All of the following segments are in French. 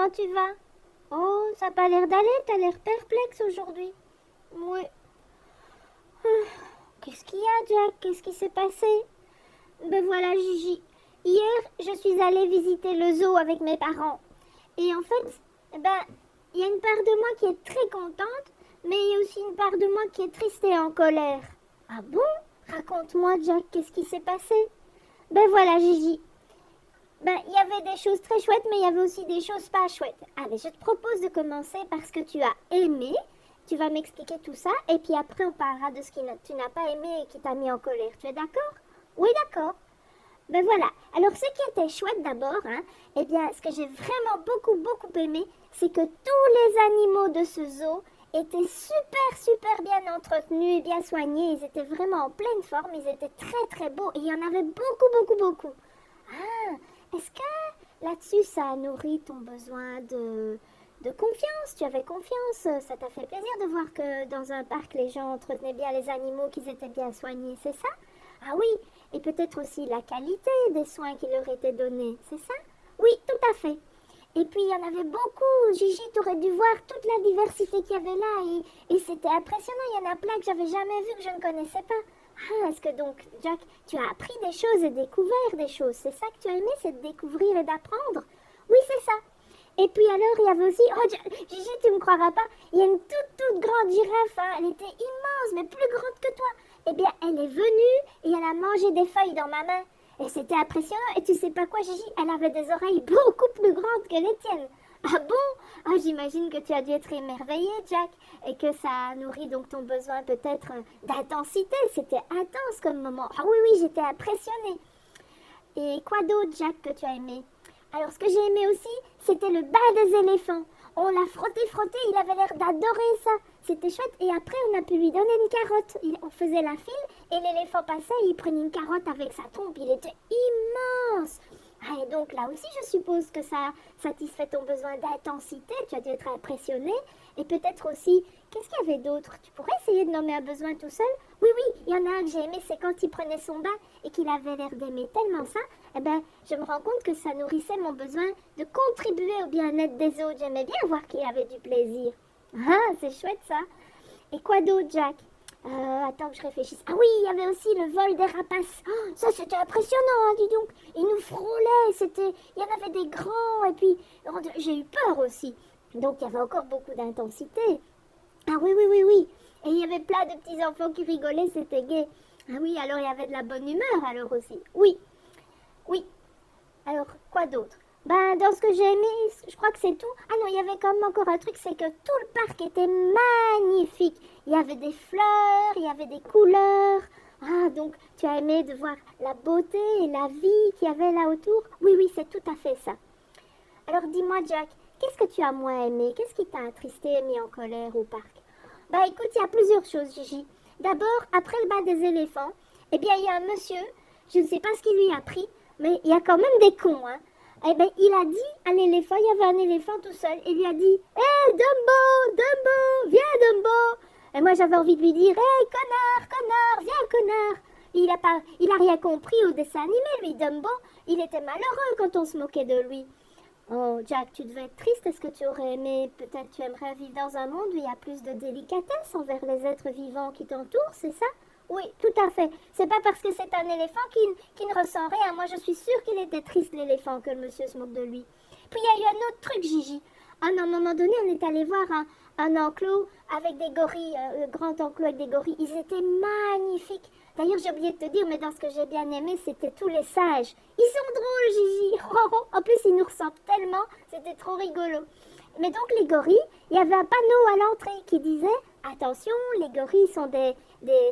comment tu vas? Oh, ça n'a pas l'air d'aller, t'as l'air perplexe aujourd'hui. Oui. Qu'est-ce qu'il y a, Jack? Qu'est-ce qui s'est passé? Ben voilà, Gigi. Hier, je suis allée visiter le zoo avec mes parents. Et en fait, ben, il y a une part de moi qui est très contente, mais il y a aussi une part de moi qui est triste et en colère. Ah bon? Raconte-moi, Jack, qu'est-ce qui s'est passé? Ben voilà, Gigi. Ben, il y avait des choses très chouettes, mais il y avait aussi des choses pas chouettes. Allez, je te propose de commencer par ce que tu as aimé. Tu vas m'expliquer tout ça, et puis après on parlera de ce que tu n'as pas aimé et qui t'a mis en colère. Tu es d'accord? Oui, d'accord. Ben voilà. Alors, ce qui était chouette d'abord, eh bien, ce que j'ai vraiment beaucoup aimé, c'est que tous les animaux de ce zoo étaient super bien entretenus et bien soignés. Ils étaient vraiment en pleine forme, ils étaient très beaux et il y en avait beaucoup. Ah, est-ce que là-dessus, ça a nourri ton besoin de confiance? Tu avais confiance, ça t'a fait plaisir de voir que dans un parc, les gens entretenaient bien les animaux, qu'ils étaient bien soignés, c'est ça? Ah oui, et peut-être aussi la qualité des soins qui leur étaient donnés, c'est ça? Oui, tout à fait. Et puis il y en avait beaucoup. Gigi, tu aurais dû voir toute la diversité qu'il y avait là. Et c'était impressionnant. Il y en a plein que j'avais jamais vu, que je ne connaissais pas. Ah, est-ce que donc, Jack, tu as appris des choses et découvert des choses? C'est ça que tu as aimé, c'est de découvrir et d'apprendre? Oui, c'est ça. Et puis alors, il y avait aussi... Oh, Gigi, tu me croiras pas. Il y a une toute grande girafe. Elle était immense, mais plus grande que toi. Eh bien, elle est venue et elle a mangé des feuilles dans ma main. Et c'était impressionnant. Et tu sais pas quoi, Gigi? Elle avait des oreilles beaucoup plus grandes que les tiennes. Ah bon? Ah, j'imagine que tu as dû être émerveillé, Jack, et que ça a nourri donc ton besoin peut-être d'intensité. C'était intense comme moment. Ah oui, j'étais impressionnée. Et quoi d'autre, Jack, que tu as aimé? Alors, ce que j'ai aimé aussi, c'était le bal des éléphants. On l'a frotté, il avait l'air d'adorer ça. C'était chouette. Et après, on a pu lui donner une carotte. On faisait la file et l'éléphant passait et il prenait une carotte avec sa trompe. Il était immense. Ah, et donc là aussi, je suppose que ça satisfait ton besoin d'intensité. Tu as dû être impressionné. Et peut-être aussi, qu'est-ce qu'il y avait d'autre? Tu pourrais essayer de nommer un besoin tout seul? Oui, il y en a un que j'ai aimé, c'est quand il prenait son bain et qu'il avait l'air d'aimer tellement ça. Eh ben, je me rends compte que ça nourrissait mon besoin de contribuer au bien-être des autres. J'aimais bien voir qu'il avait du plaisir. Ah, c'est chouette ça. Et quoi d'autre, Jack? Attends que je réfléchisse. Ah oui, il y avait aussi le vol des rapaces. Oh, ça, c'était impressionnant, hein, dis donc. Ils nous frôlaient, il y en avait des grands, et puis j'ai eu peur aussi. Donc, il y avait encore beaucoup d'intensité. Ah oui. Et il y avait plein de petits enfants qui rigolaient, c'était gai. Ah oui, alors il y avait de la bonne humeur alors aussi. Oui. Alors, quoi d'autre? Ben, dans ce que j'ai aimé, je crois que c'est tout. Ah non, il y avait quand même encore un truc, c'est que tout le parc était magnifique. Il y avait des fleurs, il y avait des couleurs. Ah, donc tu as aimé de voir la beauté et la vie qu'il y avait là autour? Oui, c'est tout à fait ça. Alors dis-moi, Jack, qu'est-ce que tu as moins aimé? Qu'est-ce qui t'a attristé et mis en colère au parc? Bah écoute, il y a plusieurs choses, Gigi. D'abord, après le bal des éléphants, eh bien, il y a un monsieur, je ne sais pas ce qu'il lui a pris, mais il y a quand même des cons, hein. Eh bien, il a dit à l'éléphant, il y avait un éléphant tout seul, et il lui a dit: Hé, Dumbo, viens, Dumbo. Et moi, j'avais envie de lui dire: Hé, connard, viens, connard. Il a rien compris au dessin animé, lui, Dumbo. Il était malheureux quand on se moquait de lui. Oh, Jack, tu devais être triste. Est-ce que tu aurais aimé, peut-être tu aimerais vivre dans un monde où il y a plus de délicatesse envers les êtres vivants qui t'entourent, c'est ça? Oui, tout à fait. C'est pas parce que c'est un éléphant qui ne ressent rien. Moi, je suis sûre qu'il était triste, l'éléphant, que le monsieur se moque de lui. Puis il y a eu un autre truc, Gigi. À un moment donné, on est allé voir un enclos avec des gorilles, le grand enclos avec des gorilles. Ils étaient magnifiques. D'ailleurs, j'ai oublié de te dire, mais dans ce que j'ai bien aimé, c'était tous les sages. Ils sont drôles, Gigi. En plus, ils nous ressemblent tellement. C'était trop rigolo. Mais donc, les gorilles, il y avait un panneau à l'entrée qui disait: attention, les gorilles sont des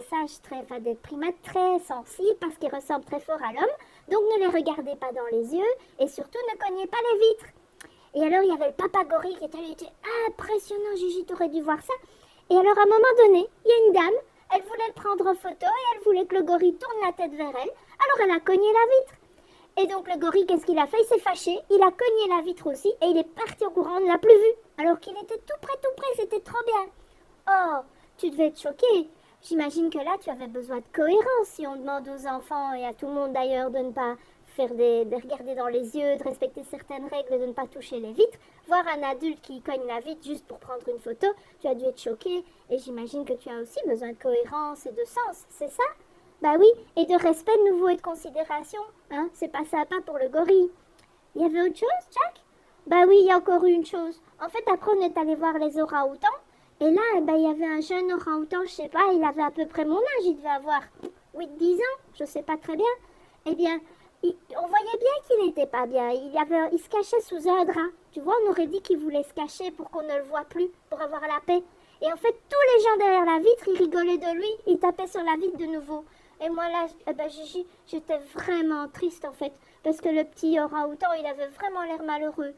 sages enfin des primates très sensibles parce qu'ils ressemblent très fort à l'homme. Donc, ne les regardez pas dans les yeux et surtout ne cognez pas les vitres. Et alors, il y avait le papa gorille qui était impressionnant, Gigi, t'aurais dû voir ça. Et alors, à un moment donné, il y a une dame, elle voulait le prendre en photo et elle voulait que le gorille tourne la tête vers elle. Alors, elle a cogné la vitre. Et donc, le gorille, qu'est-ce qu'il a fait? Il s'est fâché, il a cogné la vitre aussi et il est parti en courant, on ne l'a plus vu. Alors qu'il était tout près, c'était trop bien. Oh, tu devais être choquée. J'imagine que là, tu avais besoin de cohérence si on demande aux enfants et à tout le monde d'ailleurs de ne pas de regarder dans les yeux, de respecter certaines règles, de ne pas toucher les vitres. Voir un adulte qui cogne la vitre juste pour prendre une photo, tu as dû être choqué. Et j'imagine que tu as aussi besoin de cohérence et de sens, c'est ça? Bah oui, et de respect de nouveau et de considération. Hein, c'est pas sympa pour le gorille. Il y avait autre chose, Jack? Bah oui, il y a encore une chose. En fait, après, on est allé voir les orang-outans. Et là, il y avait un jeune orang-outan, je sais pas, il avait à peu près mon âge, il devait avoir 8-10 ans, je sais pas très bien. Eh bien, on voyait bien qu'il n'était pas bien. Il se cachait sous un drap. Tu vois, on aurait dit qu'il voulait se cacher pour qu'on ne le voit plus, pour avoir la paix. Et en fait, tous les gens derrière la vitre, ils rigolaient de lui, ils tapaient sur la vitre de nouveau. Et moi là, Gigi, j'étais vraiment triste en fait, parce que le petit orang-outan, il avait vraiment l'air malheureux.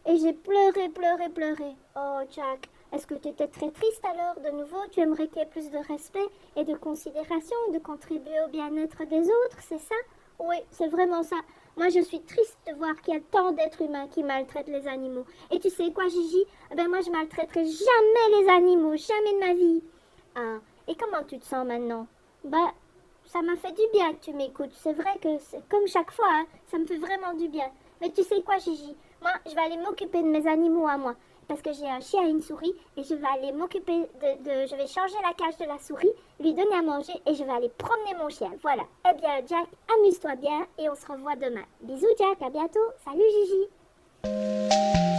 Et j'ai pleuré, pleuré, pleuré. Oh Jack, est-ce que tu étais très triste alors de nouveau? Tu aimerais qu'il y ait plus de respect et de considération, de contribuer au bien-être des autres, c'est ça? Oui, c'est vraiment ça. Moi, je suis triste de voir qu'il y a tant d'êtres humains qui maltraitent les animaux. Et tu sais quoi, Gigi? Moi, je maltraiterai jamais les animaux, jamais de ma vie. Ah, et comment tu te sens maintenant? Ça m'a fait du bien que tu m'écoutes. C'est vrai que c'est comme chaque fois, hein, ça me fait vraiment du bien. Mais tu sais quoi, Gigi? Moi, je vais aller m'occuper de mes animaux à moi. Parce que j'ai un chien et une souris. Et je vais aller m'occuper je vais changer la cage de la souris, lui donner à manger et je vais aller promener mon chien. Voilà. Eh bien, Jack, amuse-toi bien et on se revoit demain. Bisous, Jack. À bientôt. Salut, Gigi.